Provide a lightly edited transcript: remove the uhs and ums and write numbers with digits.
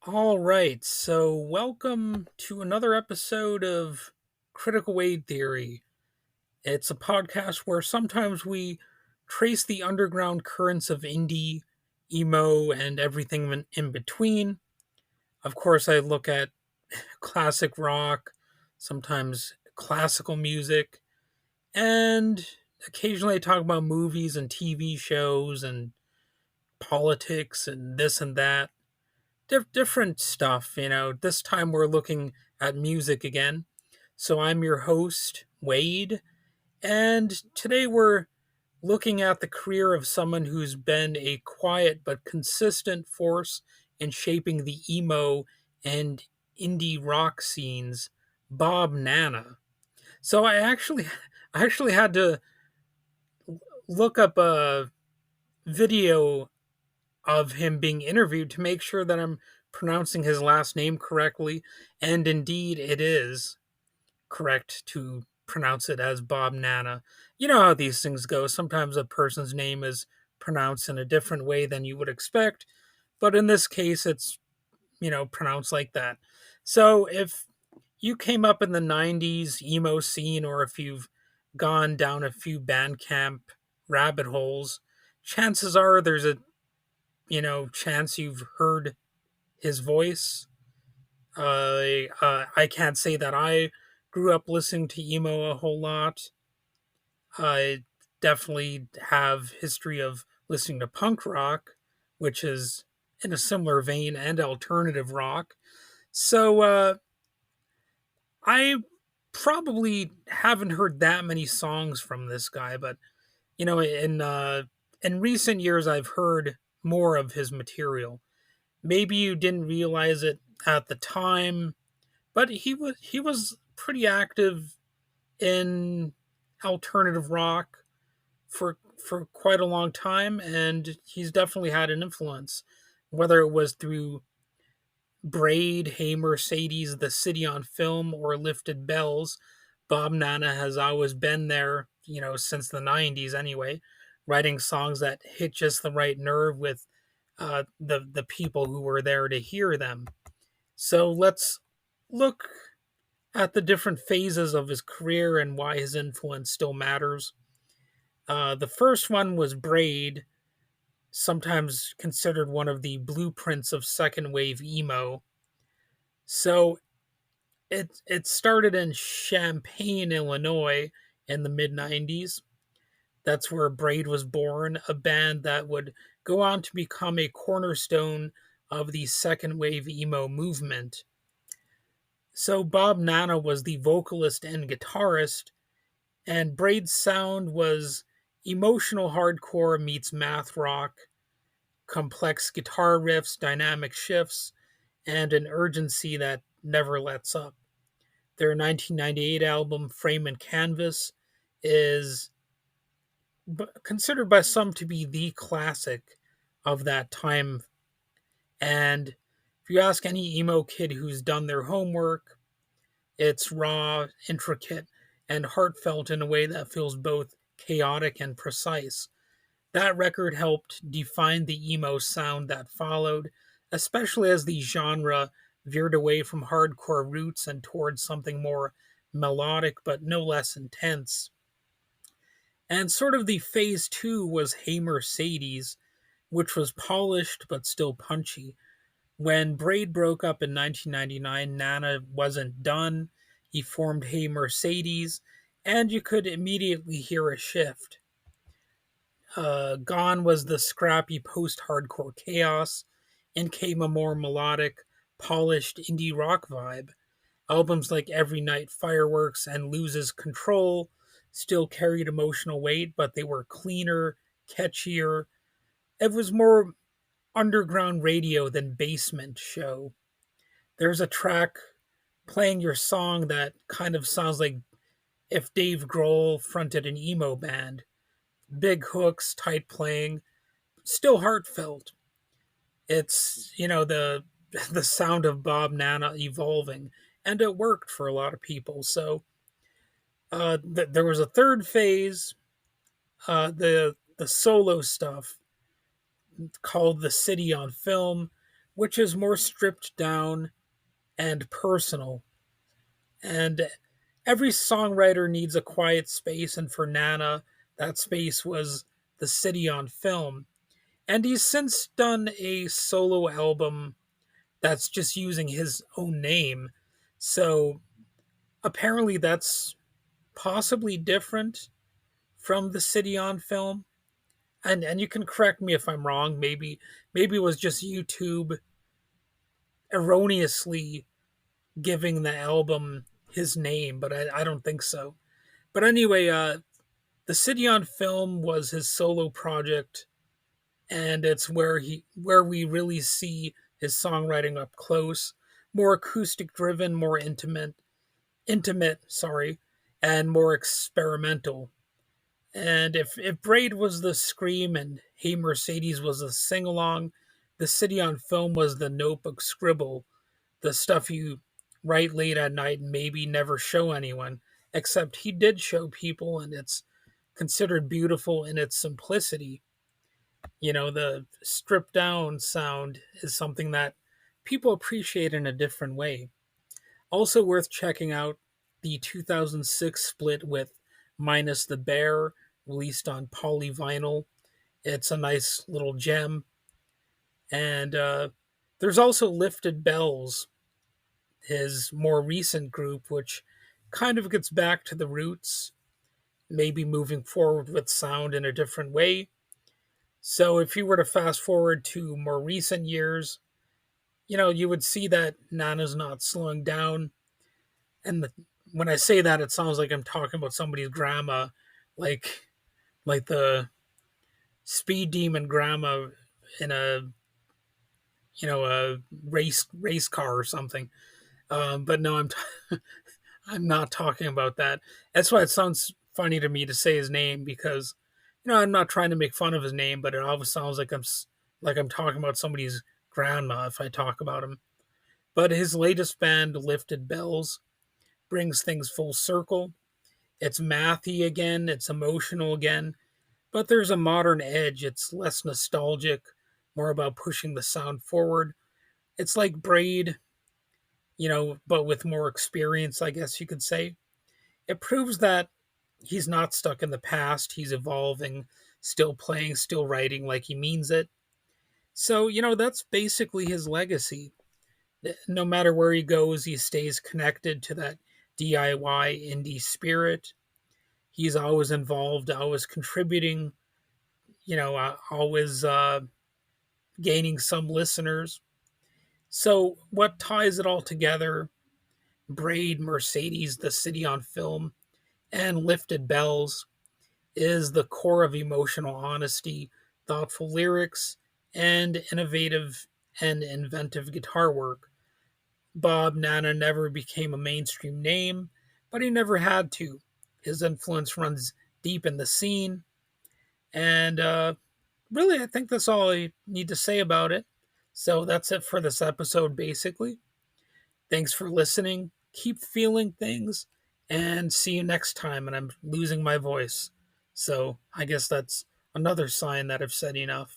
All right, so welcome to another episode of Critical Wave Theory. It's a podcast where sometimes we trace the underground currents of indie, emo, and everything in between. Of course, I look at classic rock, sometimes classical music, and occasionally I talk about movies and TV shows and politics and this and that. Different stuff. This time we're looking at music again. So I'm your host, Wade, and today we're looking at the career of someone who's been a quiet but consistent force in shaping the emo and indie rock scenes, Bob Nanna. So I actually had to look up a video of him being interviewed to make sure that I'm pronouncing his last name correctly. And indeed, it is correct to pronounce it as Bob Nanna. You know how these things go. Sometimes a person's name is pronounced in a different way than you would expect. But in this case, it's, pronounced like that. So if you came up in the 90s emo scene, or if you've gone down a few Bandcamp rabbit holes, chances are there's a chance you've heard his voice. I can't say that I grew up listening to emo a whole lot. I definitely have history of listening to punk rock, which is in a similar vein, and alternative rock. So I probably haven't heard that many songs from this guy, but in recent years I've heard more of his material. Maybe you didn't realize it at the time, but he was pretty active in alternative rock for quite a long time, and he's definitely had an influence, whether it was through Braid, Hey Mercedes, The City on Film, or Lifted Bells. Bob Nanna has always been there, since the 90s anyway, writing songs that hit just the right nerve with the people who were there to hear them. So let's look at the different phases of his career and why his influence still matters. The first one was Braid, sometimes considered one of the blueprints of second wave emo. So it started in Champaign, Illinois in the mid 90s. That's where Braid was born, a band that would go on to become a cornerstone of the second wave emo movement. So Bob Nanna was the vocalist and guitarist, and Braid's sound was emotional hardcore meets math rock, complex guitar riffs, dynamic shifts, and an urgency that never lets up. Their 1998 album, Frame and Canvas, is considered by some to be the classic of that time. And if you ask any emo kid who's done their homework, it's raw, intricate, and heartfelt in a way that feels both chaotic and precise. That record helped define the emo sound that followed, especially as the genre veered away from hardcore roots and towards something more melodic but no less intense. And sort of the phase two was Hey Mercedes, which was polished but still punchy. When Braid broke up in 1999, Nanna wasn't done. He formed Hey Mercedes, and you could immediately hear a shift. Gone was the scrappy post hardcore chaos, and came a more melodic, polished indie rock vibe. Albums like Every Night Fireworks and Loses Control still carried emotional weight, but they were cleaner, catchier. It was more underground radio than basement show. There's a track playing your song that kind of sounds like if Dave Grohl fronted an emo band. Big hooks, tight playing, still heartfelt. It's, the sound of Bob Nanna evolving, and it worked for a lot of people. So there was a third phase, the solo stuff called The City on Film, which is more stripped down and personal. And every songwriter needs a quiet space, and for Nanna, that space was the city on film. And he's since done a solo album that's just using his own name. So apparently that's possibly different from the city on film. And you can correct me if I'm wrong. Maybe it was just YouTube erroneously giving the album his name, but I don't think so. But anyway, the city on film was his solo project, and it's where we really see his songwriting up close, more acoustic driven, more intimate, sorry, and more experimental. And if Braid was the scream and Hey Mercedes was the sing along, the city on film was the notebook scribble, the stuff you write late at night and maybe never show anyone. Except he did show people, and it's considered beautiful in its simplicity. The stripped down sound is something that people appreciate in a different way. Also worth checking out the 2006 split with Minus the Bear, released on polyvinyl. It's a nice little gem. And there's also Lifted Bells, his more recent group, which kind of gets back to the roots, maybe moving forward with sound in a different way. So if you were to fast forward to more recent years, you would see that Nana's not slowing down. And when I say that, it sounds like I'm talking about somebody's grandma, like the speed demon grandma in a race car or something. But no, I'm not talking about that. That's why it sounds funny to me to say his name, because I'm not trying to make fun of his name, but it always sounds like I'm talking about somebody's grandma if I talk about him. But his latest band, Lifted Bells, brings things full circle. It's mathy again, it's emotional again, but there's a modern edge. It's less nostalgic, more about pushing the sound forward. It's like Braid, but with more experience, I guess you could say. It proves that he's not stuck in the past, he's evolving, still playing, still writing like he means it. So, that's basically his legacy. No matter where he goes, he stays connected to that DIY indie spirit. He's always involved, always contributing, always gaining some listeners. So, what ties it all together? Braid, Mercedes, the city on film, and Lifted Bells is the core of emotional honesty, thoughtful lyrics, and innovative and inventive guitar work. Bob Nanna never became a mainstream name, but he never had to. His influence runs deep in the scene, and really, I think that's all I need to say about it. So that's it for this episode, basically. Thanks for listening. Keep feeling things, and see you next time. And I'm losing my voice. So I guess that's another sign that I've said enough.